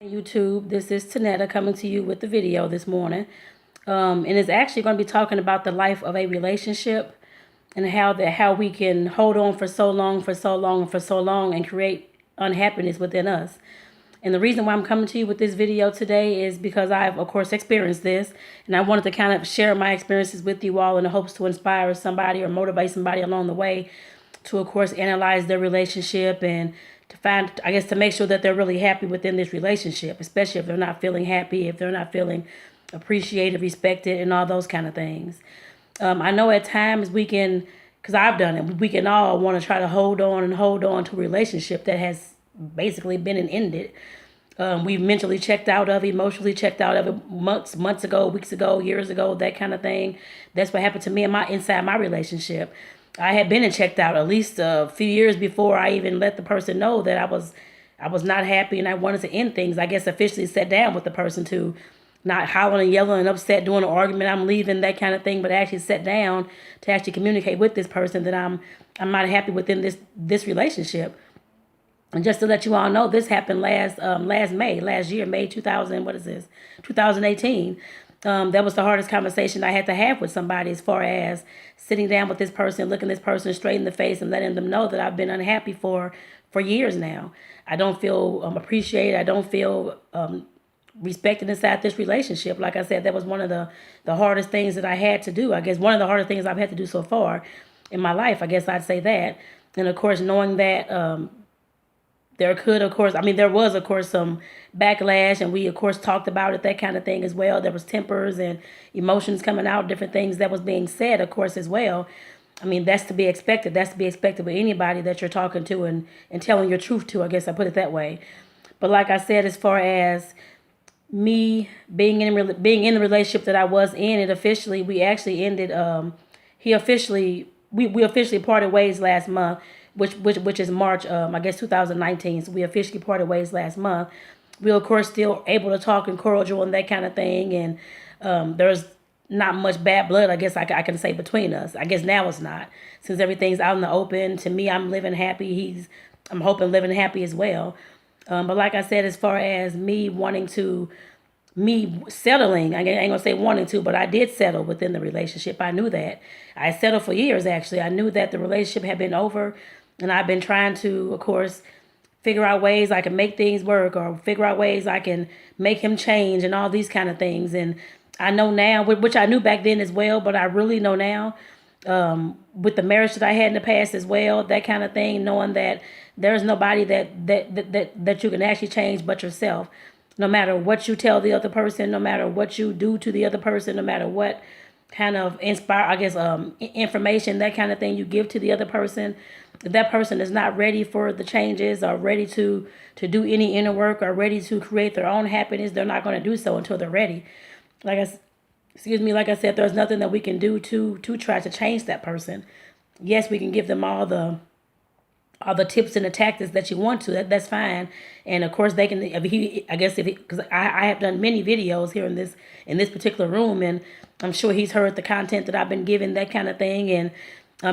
YouTube, this is Tonetta coming to you with the video this morning. And it's actually going to be talking about the life of a relationship and how we can hold on for so long, for so long, for so long and create unhappiness within us. And the reason why I'm coming to you with this video today is because I've, of course, experienced this. And I wanted to kind of share my experiences with you all in the hopes to inspire somebody or motivate somebody along the way to, of course, analyze their relationship and to find, I guess, to make sure that they're really happy within this relationship, especially if they're not feeling happy, if they're not feeling appreciated, respected, and all those kind of things. I know at times we can, because I've done it, we can all want to try to hold on and hold on to a relationship that has basically been and ended. We've mentally checked out of it, emotionally checked out of it months ago, weeks ago, years ago, that kind of thing. That's what happened to me inside my relationship. I had been and checked out at least a few years before I even let the person know that I was not happy and I wanted to end things. I guess officially sat down with the person to not howling and yelling and upset, doing an argument, I'm leaving, that kind of thing, but actually sat down to actually communicate with this person that I'm not happy within this relationship. And just to let you all know, this happened last year, May 2000. What is this? 2018. That was the hardest conversation I had to have with somebody, as far as sitting down with this person, looking this person straight in the face, and letting them know that I've been unhappy for years now. I don't feel appreciated. I don't feel respected inside this relationship. Like I said, that was one of the hardest things that I had to do. I guess one of the hardest things I've had to do so far in my life. I guess I'd say that. And of course, knowing that. There was, of course, some backlash, and we, of course, talked about it, that kind of thing as well. There was tempers and emotions coming out, different things that was being said, of course, as well. I mean, that's to be expected. That's to be expected with anybody that you're talking to and telling your truth to, I guess I put it that way. But like I said, as far as me being in the relationship that I was in, it officially, we actually ended, we officially parted ways last month, which is March, I guess 2019. So we officially parted ways last month. We of course still able to talk and cordial and that kind of thing, and there's not much bad blood, I guess I can say, between us. I guess now it's not, since everything's out in the open. To me, I'm living happy. I'm hoping living happy as well. But like I said, as far as me settling, I ain't gonna say wanting to, but I did settle within the relationship. I knew that. I settled for years, actually. I knew that the relationship had been over, and I've been trying to, of course, figure out ways I can make things work, or figure out ways I can make him change, and all these kind of things. And I know now, which I knew back then as well, but I really know now, with the marriage that I had in the past as well, that kind of thing, knowing that there's nobody that you can actually change but yourself. No matter what you tell the other person, no matter what you do to the other person, no matter what kind of information, that kind of thing you give to the other person, if that person is not ready for the changes, or ready to do any inner work, or ready to create their own happiness, they're not going to do so until they're ready. Like I said, there's nothing that we can do to try to change that person. Yes, we can give them all the tips and the tactics that you want to. That's fine. And of course they can, because I have done many videos here in this particular room, and I'm sure he's heard the content that I've been giving, that kind of thing. And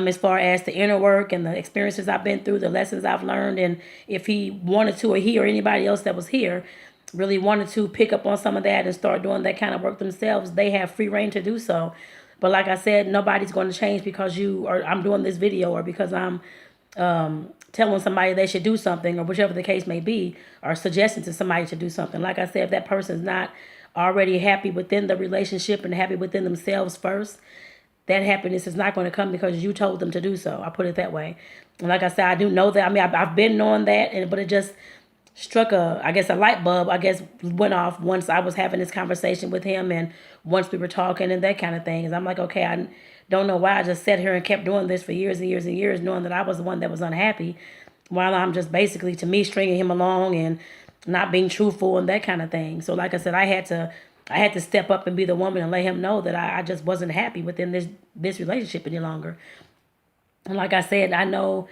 as far as the inner work and the experiences I've been through, the lessons I've learned, and if he wanted to, or he or anybody else that was here really wanted to pick up on some of that and start doing that kind of work themselves, they have free reign to do so. But like I said, nobody's going to change because I'm doing this video, or because I'm telling somebody they should do something, or whichever the case may be, or suggesting to somebody to do something. Like I said, if that person's not already happy within the relationship and happy within themselves first, that happiness is not going to come because you told them to do so. I put it that way. And like I said, I do know that. I mean, I've been knowing that, but it just struck a light bulb, went off once I was having this conversation with him, and once we were talking and that kind of thing. And I'm like, okay, I don't know why I just sat here and kept doing this for years and years and years, knowing that I was the one that was unhappy, while I'm just basically, to me, stringing him along and not being truthful and that kind of thing. So like I said, I had to step up and be the woman and let him know that I just wasn't happy within this relationship any longer. And like I said, I know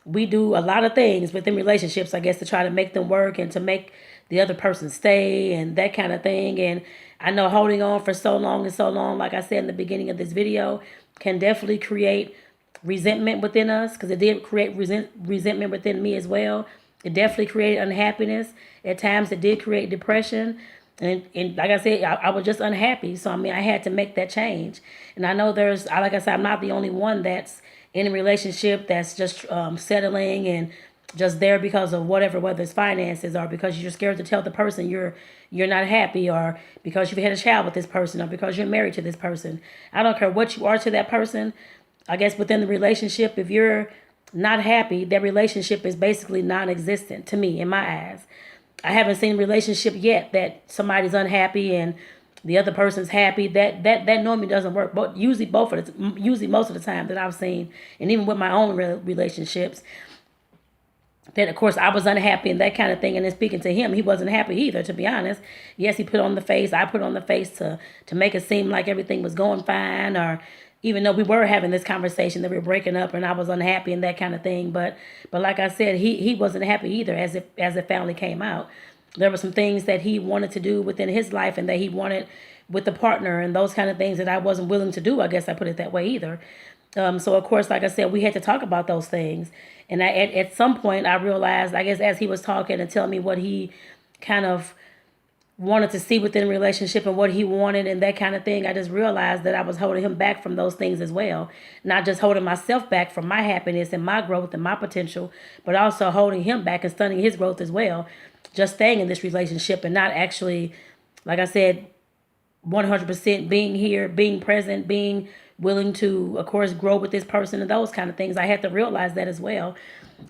we do a lot of things within relationships, I guess, to try to make them work and to make the other person stay and that kind of thing. And I know holding on for so long and so long, like I said in the beginning of this video, can definitely create resentment within us, because it did create resentment within me as well. It definitely created unhappiness. At times it did create depression. And like I said, I was just unhappy. So, I mean, I had to make that change. And I know like I said, I'm not the only one that's in a relationship that's just settling and just there because of whatever, whether it's finances or because you're scared to tell the person you're not happy, or because you've had a child with this person, or because you're married to this person. I don't care what you are to that person. I guess within the relationship, if you're not happy, that relationship is basically non-existent to me in my eyes. I haven't seen a relationship yet that somebody's unhappy and the other person's happy. That normally doesn't work. But usually usually most of the time that I've seen, and even with my own relationships, that of course I was unhappy and that kind of thing. And then speaking to him, he wasn't happy either, to be honest. Yes, he put on the face. I put on the face to make it seem like everything was going fine, or even though we were having this conversation that we were breaking up and I was unhappy and that kind of thing. But like I said, he wasn't happy either, as it finally came out. There were some things that he wanted to do within his life and that he wanted with the partner, and those kind of things that I wasn't willing to do. I guess I put it that way either. So of course, like I said, we had to talk about those things. And at some point I realized, I guess as he was talking and telling me what he kind of wanted to see within a relationship and what he wanted and that kind of thing, I just realized that I was holding him back from those things as well. Not just holding myself back from my happiness and my growth and my potential, but also holding him back and stunning his growth as well. Just staying in this relationship and not actually, like I said, 100% being here, being present, being willing to, of course, grow with this person and those kind of things. I had to realize that as well.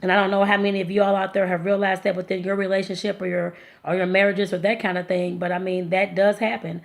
And I don't know how many of you all out there have realized that within your relationship or your marriages or that kind of thing. But I mean, that does happen.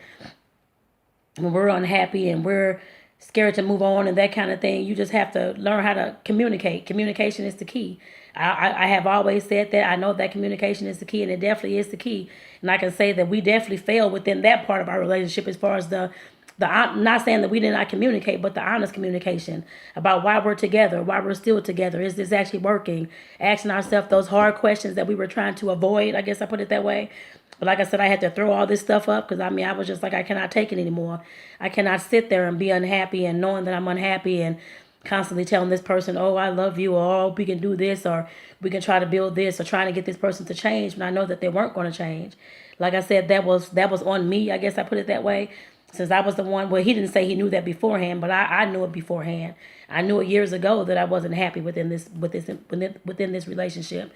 When we're unhappy and we're scared to move on and that kind of thing, you just have to learn how to communicate. Communication is the key. I have always said that. I know that communication is the key, and it definitely is the key. And I can say that we definitely failed within that part of our relationship as far as the not saying that we did not communicate, but the honest communication about why we're together, why we're still together. Is this actually working? Asking ourselves those hard questions that we were trying to avoid. I guess I put it that way. But like I said, I had to throw all this stuff up because, I mean, I was just like, I cannot take it anymore. I cannot sit there and be unhappy and knowing that I'm unhappy and constantly telling this person, oh, I love you, or oh, we can do this, or we can try to build this, or trying to get this person to change when I know that they weren't going to change. Like I said, that was on me. I guess I put it that way. Since I was the one, well, he didn't say he knew that beforehand, but I knew it beforehand. I knew it years ago that I wasn't happy within this relationship.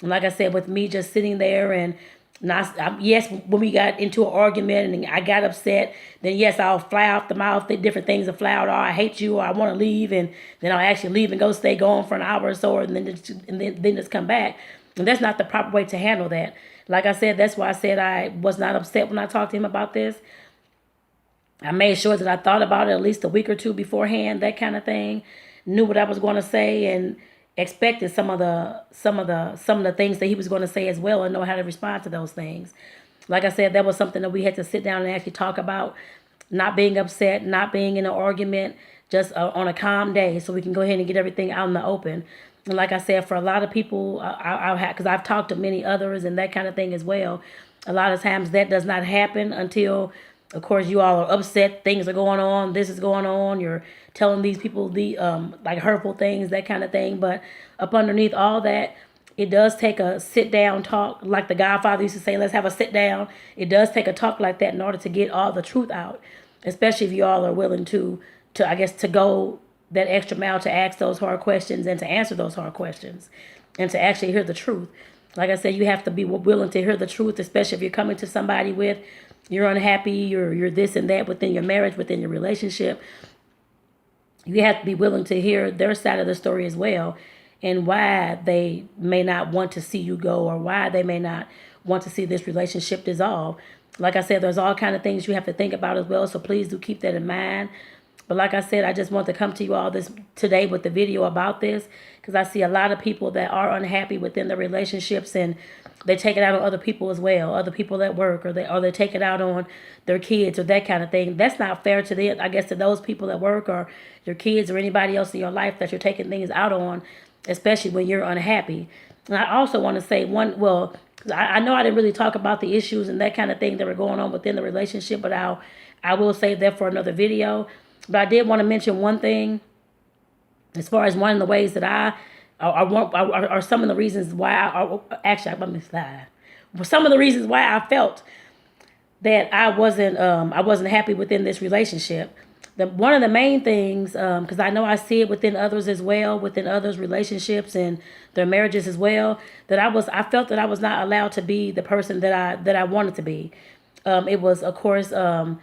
And like I said, with me just sitting there and not, yes, when we got into an argument and I got upset, then yes, I'll fly off the mouth, different things will fly out. Oh, I hate you, or I want to leave, and then I'll actually leave and go stay gone for an hour or so, and then just come back. And that's not the proper way to handle that. Like I said, that's why I said I was not upset when I talked to him about this. I made sure that I thought about it at least a week or two beforehand, that kind of thing. Knew what I was going to say and expected some of the things that he was going to say as well, and know how to respond to those things. Like I said, that was something that we had to sit down and actually talk about. Not being upset, not being in an argument, just on a calm day, so we can go ahead and get everything out in the open. And like I said, for a lot of people, because I've talked to many others and that kind of thing as well. A lot of times that does not happen until, of course, you all are upset. Things are going on. This is going on. You're telling these people the like hurtful things, that kind of thing. But up underneath all that, it does take a sit down talk, like the Godfather used to say. Let's have a sit down. It does take a talk like that in order to get all the truth out, especially if you all are willing to I guess to go that extra mile to ask those hard questions and to answer those hard questions and to actually hear the truth. Like I said, you have to be willing to hear the truth, especially if you're coming to somebody with you're unhappy, you're this and that within your marriage, within your relationship. You have to be willing to hear their side of the story as well, and why they may not want to see you go, or why they may not want to see this relationship dissolve. Like I said, there's all kind of things you have to think about as well, so please do keep that in mind. But like I said, I just want to come to you all this today with the video about this, because I see a lot of people that are unhappy within their relationships, and they take it out on other people as well, other people at work, or they take it out on their kids or that kind of thing. That's not fair to them, I guess, to those people at work or your kids or anybody else in your life that you're taking things out on, especially when you're unhappy. And I also want to say I know I didn't really talk about the issues and that kind of thing that were going on within the relationship, but I will save that for another video. But I did want to mention one thing as far as one of the ways that I are some of the reasons why actually, let me slide. Some of the reasons why I felt that I wasn't happy within this relationship. One of the main things, because I know I see it within others as well, within others' relationships and their marriages as well, that I felt that I was not allowed to be the person that I wanted to be. It was, of course, whether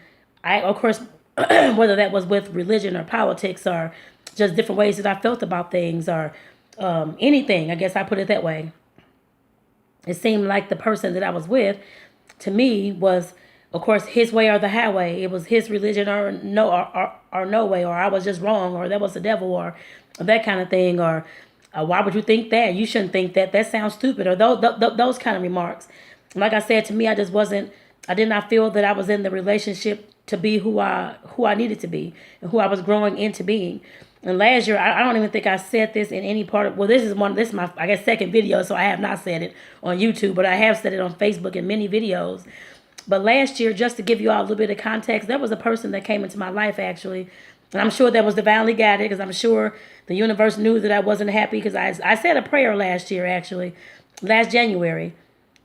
that was with religion or politics or just different ways that I felt about things or anything. I guess I put it that way. It seemed like the person that I was with, to me, was, of course, his way or the highway. It was his religion or no way, or I was just wrong, or that was the devil, or that kind of thing, or why would you think that? You shouldn't think that. That sounds stupid, or those kind of remarks. Like I said, to me, I just wasn't. I did not feel that I was in the relationship to be who I needed to be and who I was growing into being. And last year, I don't even think I said this in any part of, well, this is my, I guess, second video, so I have not said it on YouTube, but I have said it on Facebook in many videos. But last year, just to give you all a little bit of context, there was a person that came into my life, actually, and I'm sure that was divinely guided, because I'm sure the universe knew that I wasn't happy, because I said a prayer last year, actually, last January,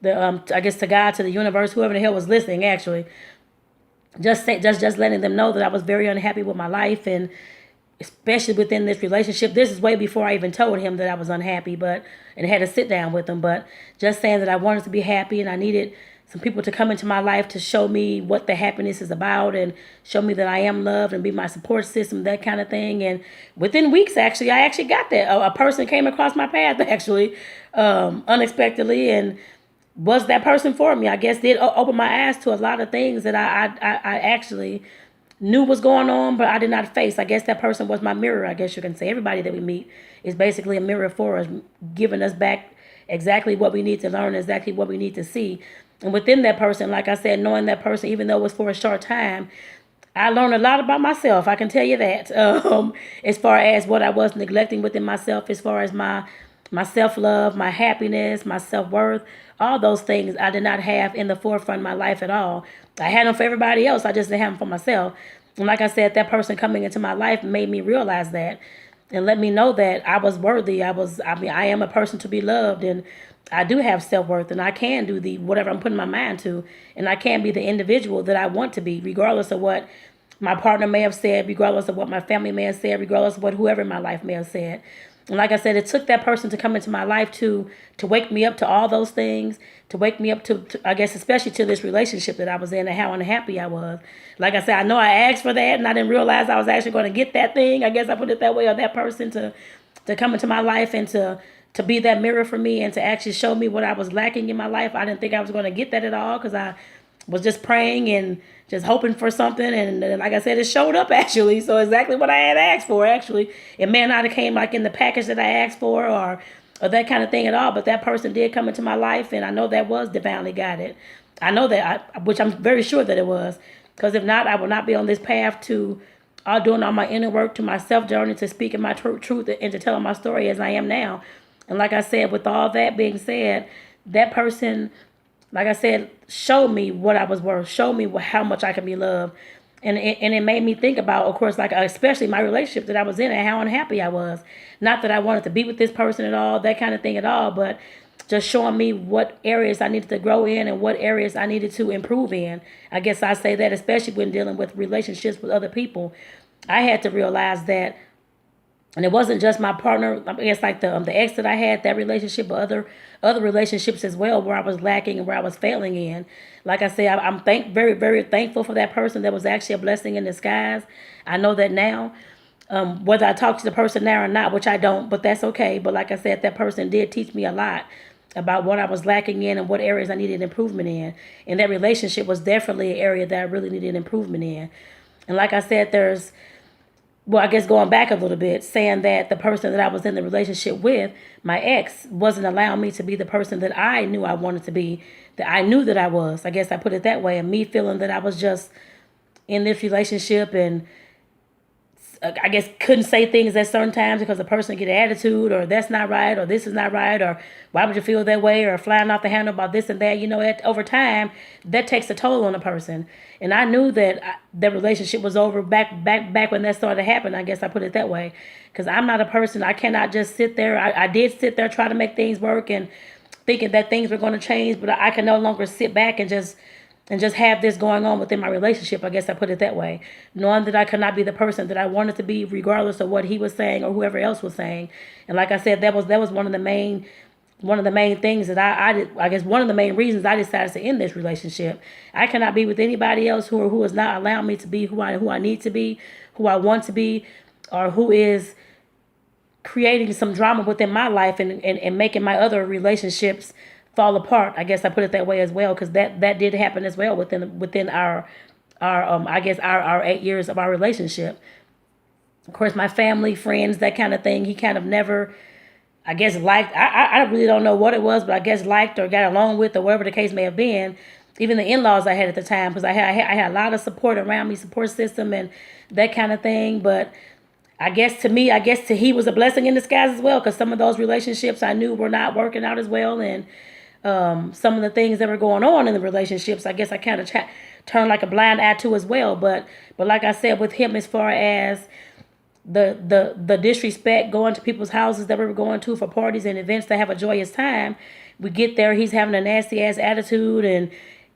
I guess to God, to the universe, whoever the hell was listening, actually, just letting them know that I was very unhappy with my life, and especially within this relationship. This is way before I even told him that I was unhappy, and had to sit down with him. But just saying that I wanted to be happy and I needed some people to come into my life to show me what the happiness is about and show me that I am loved and be my support system, that kind of thing. And within weeks, actually, I actually got that. A person came across my path, actually, unexpectedly, and was that person for me. I guess did open my eyes to a lot of things that I actually knew was going on, but I did not face. I guess that person was my mirror, I guess you can say. Everybody that we meet is basically a mirror for us, giving us back exactly what we need to learn, exactly what we need to see. And within that person, like I said, knowing that person, even though it was for a short time, I learned a lot about myself. I can tell you that. As far as what I was neglecting within myself, as far as my self-love, my happiness, my self-worth, all those things I did not have in the forefront of my life at all. I had them for everybody else. I just didn't have them for myself. And like I said, that person coming into my life made me realize that and let me know that I was worthy. I am a person to be loved, and I do have self-worth, and I can do whatever I'm putting my mind to, and I can be the individual that I want to be, regardless of what my partner may have said, regardless of what my family may have said, regardless of what whoever in my life may have said. And like I said, it took that person to come into my life to wake me up to all those things, to wake me up to I guess, especially to this relationship that I was in and how unhappy I was. Like I said, I know I asked for that, and I didn't realize I was actually going to get that thing. I guess I put it that way, or that person to come into my life and to be that mirror for me and to actually show me what I was lacking in my life. I didn't think I was going to get that at all, because I was just praying and just hoping for something, and like I said, it showed up, actually. So exactly what I had asked for, actually. It may not have came like in the package that I asked for or that kind of thing at all, but that person did come into my life, and I know that was divinely guided. I know that, which I'm very sure that it was, because if not, I would not be on this path to doing all my inner work, to my self journey, to speaking my truth and to telling my story as I am now. And like I said, with all that being said, that person, like I said, showed me what I was worth, showed me how much I can be loved. And it made me think about, of course, like especially my relationship that I was in and how unhappy I was. Not that I wanted to be with this person at all, that kind of thing at all, but just showing me what areas I needed to grow in and what areas I needed to improve in. I guess I say that, especially when dealing with relationships with other people. I had to realize that. And it wasn't just my partner. I guess like the ex that I had, that relationship, but other relationships as well, where I was lacking and where I was failing in. Like I said, I'm very, very thankful for that person. That was actually a blessing in disguise. I know that now. Whether I talk to the person now or not, which I don't, but that's okay. But like I said, that person did teach me a lot about what I was lacking in and what areas I needed improvement in. And that relationship was definitely an area that I really needed improvement in. And like I said, well, I guess going back a little bit, saying that the person that I was in the relationship with, my ex, wasn't allowing me to be the person that I knew I wanted to be, that I knew that I was. I guess I put it that way. And me feeling that I was just in this relationship and I guess couldn't say things at certain times because the person get an attitude, or that's not right, or this is not right, or why would you feel that way, or flying off the handle about this and that. Over time, that takes a toll on a person. And I knew that the relationship was over back when that started to happen. I guess I put it that way, because I'm not a person. I cannot just sit there. I did sit there try to make things work and thinking that things were going to change, but I can no longer sit back and just have this going on within my relationship. I guess I put it that way, knowing that I could not be the person that I wanted to be, regardless of what he was saying or whoever else was saying. And like I said, that was one of the main things that I did. I guess one of the main reasons I decided to end this relationship. I cannot be with anybody else who is not allowing me to be who I need to be, who I want to be, or who is creating some drama within my life and making my other relationships fall apart. I guess I put it that way as well, because that did happen as well within our I guess our 8 years of our relationship. Of course, my family, friends, that kind of thing, he kind of never, I guess, liked. I really don't know what it was, but I guess liked or got along with, or whatever the case may have been. Even the in-laws I had at the time, because I had a lot of support around me, support system and that kind of thing. But I guess to he was a blessing in disguise as well, because some of those relationships I knew were not working out as well, and some of the things that were going on in the relationships, I guess I kind of turned like a blind eye to as well. But like I said, with him, as far as the disrespect, going to people's houses that we were going to for parties and events to have a joyous time, we get there, he's having a nasty ass attitude and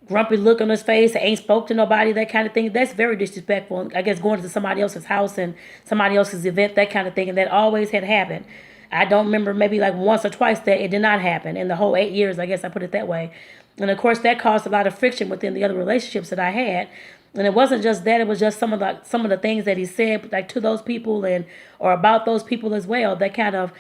grumpy look on his face, ain't spoke to nobody, that kind of thing. That's very disrespectful. I guess going to somebody else's house and somebody else's event, that kind of thing, and that always had happened. I don't remember, maybe like once or twice that it did not happen in the whole 8 years. I guess I put it that way. And of course, that caused a lot of friction within the other relationships that I had. And it wasn't just that; it was just some of the things that he said, like to those people or about those people as well, that kind of,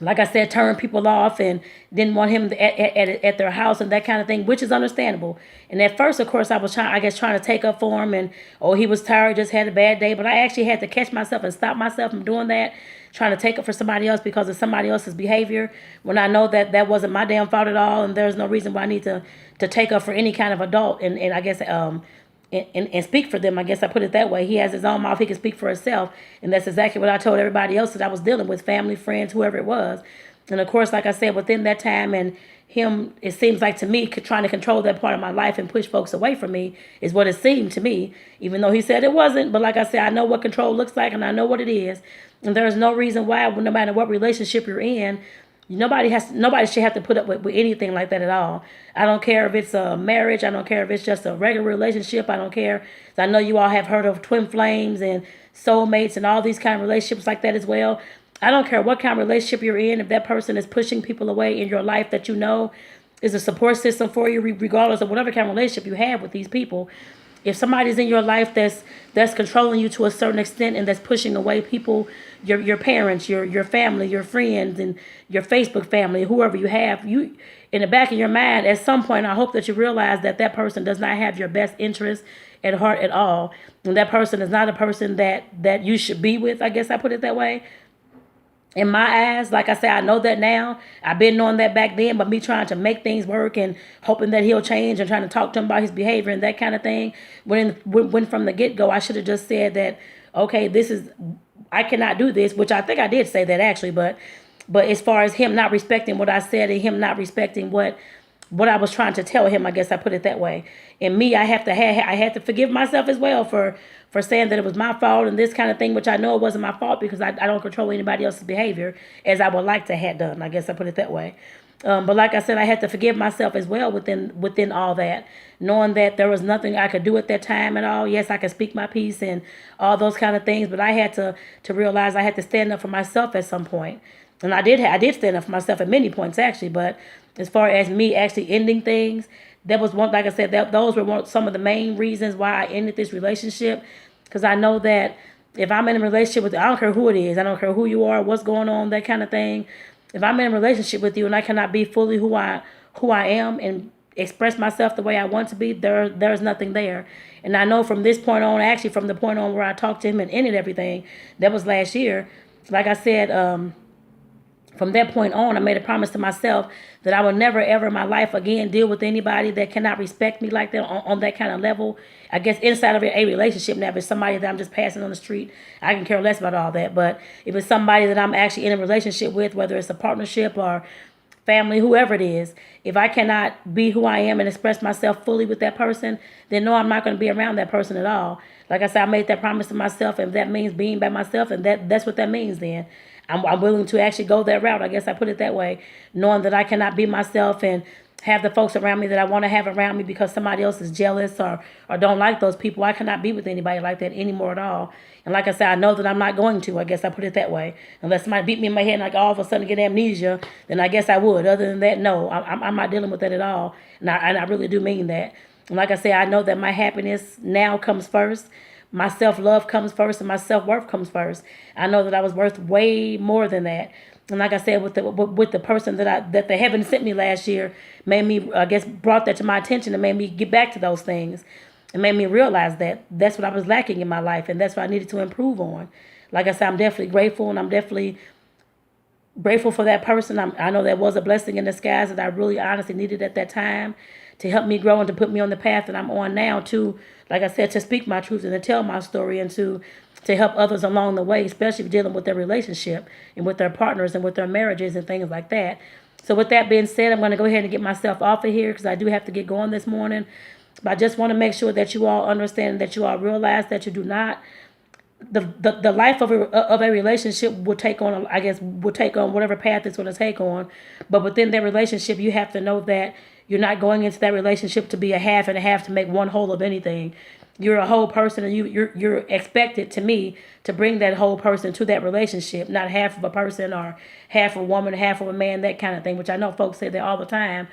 like I said, turned people off and didn't want him at their house and that kind of thing, which is understandable. And at first, of course, I was trying to take up for him, and he was tired, just had a bad day. But I actually had to catch myself and stop myself from doing that, trying to take up for somebody else because of somebody else's behavior, when I know that wasn't my damn fault at all, and there's no reason why I need to take up for any kind of adult, and I guess and speak for them. I guess I put it that way. He has his own mouth, he can speak for himself, and that's exactly what I told everybody else that I was dealing with, family, friends, whoever it was. And of course, like I said, within that time, and him, it seems like to me, trying to control that part of my life and push folks away from me is what it seemed to me, even though he said it wasn't. But like I said, I know what control looks like, and I know what it is. And there's no reason why, no matter what relationship you're in, nobody should have to put up with anything like that at all. I don't care if it's a marriage. I don't care if it's just a regular relationship. I don't care. I know you all have heard of twin flames and soulmates and all these kind of relationships like that as well. I don't care what kind of relationship you're in. If that person is pushing people away in your life that you know is a support system for you, regardless of whatever kind of relationship you have with these people, if somebody's in your life that's controlling you to a certain extent and that's pushing away people, your parents, your family, your friends, and your Facebook family, whoever you have, you in the back of your mind, at some point, I hope that you realize that person does not have your best interest at heart at all, and that person is not a person that you should be with. I guess I put it that way. In my eyes, like I said, I know that now. I've been knowing that back then, but me trying to make things work and hoping that he'll change and trying to talk to him about his behavior and that kind of thing. When from the get-go, I should have just said that, okay, I cannot do this, which I think I did say that actually, but as far as him not respecting what I said and him not respecting what I was trying to tell him, I guess I put it that way. And me, I had to forgive myself as well for saying that it was my fault and this kind of thing, which I know it wasn't my fault because I don't control anybody else's behavior as I would like to have done. I guess I put it that way. But like I said, I had to forgive myself as well within all that, knowing that there was nothing I could do at that time at all. Yes, I could speak my piece and all those kind of things, but I had to realize I had to stand up for myself at some point. And I did stand up for myself at many points actually, but as far as me actually ending things, that was one, like I said, those were some of the main reasons why I ended this relationship. Because I know that if I'm in a relationship with you, I don't care who it is, I don't care who you are, what's going on, that kind of thing. If I'm in a relationship with you and I cannot be fully who I am and express myself the way I want to be, there's nothing there. And I know from this point on, actually from the point on where I talked to him and ended everything, that was last year. Like I said, from that point on, I made a promise to myself that I will never, ever in my life again deal with anybody that cannot respect me like that on that kind of level. I guess inside of a relationship now, if it's somebody that I'm just passing on the street, I can care less about all that. But if it's somebody that I'm actually in a relationship with, whether it's a partnership or family, whoever it is, if I cannot be who I am and express myself fully with that person, then no, I'm not going to be around that person at all. Like I said, I made that promise to myself, and if that means being by myself, and that's what that means, then I'm willing to actually go that route. I guess I put it that way, knowing that I cannot be myself and have the folks around me that I want to have around me because somebody else is jealous or don't like those people. I cannot be with anybody like that anymore at all. And like I said, I know that I'm not going to. I guess I put it that way. Unless somebody beat me in my head and like all of a sudden get amnesia, then I guess I would. Other than that, no, I'm not dealing with that at all. And I really do mean that. And like I say, I know that my happiness now comes first. My self-love comes first and my self-worth comes first. I know that I was worth way more than that. And like I said, with the person that the heaven sent me last year, made me, I guess, brought that to my attention and made me get back to those things. And made me realize that that's what I was lacking in my life, and that's what I needed to improve on. Like I said, I'm definitely grateful, and I'm definitely grateful for that person. I know that was a blessing in disguise that I really honestly needed at that time to help me grow and to put me on the path that I'm on now to, like I said, to speak my truth and to tell my story and to help others along the way, especially dealing with their relationship and with their partners and with their marriages and things like that. So with that being said, I'm going to go ahead and get myself off of here because I do have to get going this morning. But I just want to make sure that you all understand, that you all realize that you do not, the life of a relationship will take on, I guess, will take on whatever path it's going to take on. But within that relationship, you have to know that you're not going into that relationship to be a half and a half to make one whole of anything. You're a whole person, and you're expected, to me, to bring that whole person to that relationship, not half of a person or half a woman, half of a man, that kind of thing, which I know folks say that all the time.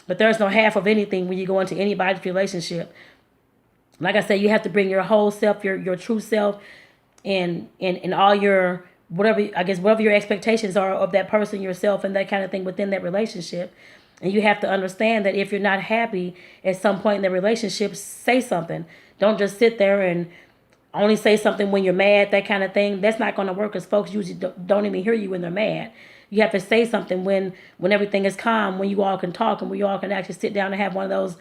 But there's no half of anything when you go into anybody's relationship. Like I said, you have to bring your whole self, your true self, and all your whatever your expectations are of that person, yourself, and that kind of thing within that relationship. And you have to understand that if you're not happy at some point in the relationship, say something. Don't just sit there and only say something when you're mad, that kind of thing. That's not going to work because folks usually don't even hear you when they're mad. You have to say something when everything is calm, when you all can talk and when you all can actually sit down and have one of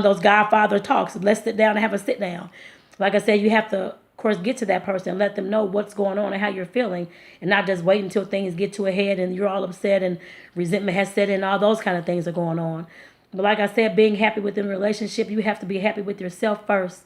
those Godfather talks. Let's sit down and have a sit down. Like I said, you have to, of course, get to that person and let them know what's going on and how you're feeling, and not just wait until things get to a head and you're all upset and resentment has set in and all those kind of things are going on. But like I said, being happy within a relationship, you have to be happy with yourself first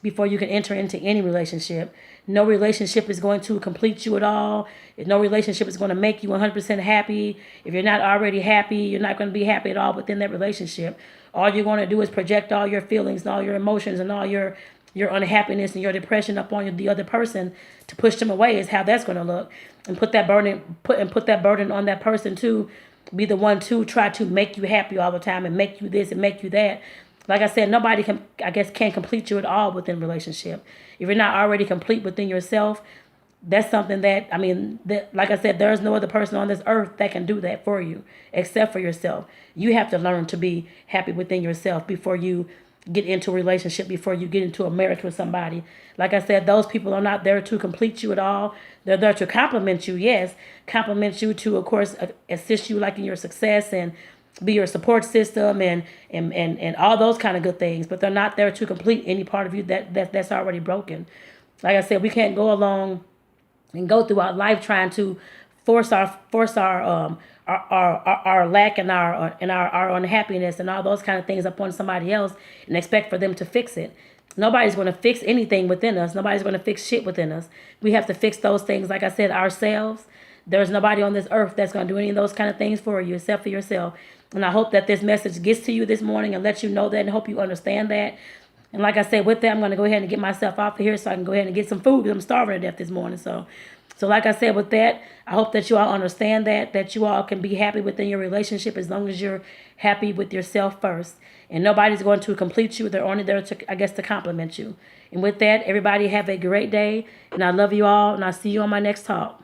before you can enter into any relationship. No relationship is going to complete you at all. No relationship is going to make you 100% happy. If you're not already happy, you're not going to be happy at all within that relationship. All you're going to do is project all your feelings and all your emotions and all your unhappiness and your depression up on the other person to push them away, is how that's going to look. And put that burden on that person to be the one to try to make you happy all the time and make you this and make you that. Like I said, nobody can complete you at all within a relationship. If you're not already complete within yourself, that's something that, like I said, there's no other person on this earth that can do that for you except for yourself. You have to learn to be happy within yourself before you get into a relationship, before you get into a marriage with somebody. Like I said, those people are not there to complete you at all. They're there to compliment you, yes. Compliment you to, of course, assist you like in your success and be your support system and all those kind of good things. But they're not there to complete any part of you that's already broken. Like I said, we can't go along and go throughout life trying to force our lack and our unhappiness and all those kind of things upon somebody else and expect for them to fix it. Nobody's going to fix anything within us. Nobody's going to fix shit within us. We have to fix those things, like I said, ourselves. There's nobody on this earth that's going to do any of those kind of things for you except for yourself. And I hope that this message gets to you this morning and lets you know that and hope you understand that. And like I said, with that, I'm going to go ahead and get myself off of here so I can go ahead and get some food because I'm starving to death this morning. So like I said, with that, I hope that you all understand that you all can be happy within your relationship as long as you're happy with yourself first. And nobody's going to complete you. They're only there to, I guess, to compliment you. And with that, everybody have a great day. And I love you all. And I'll see you on my next talk.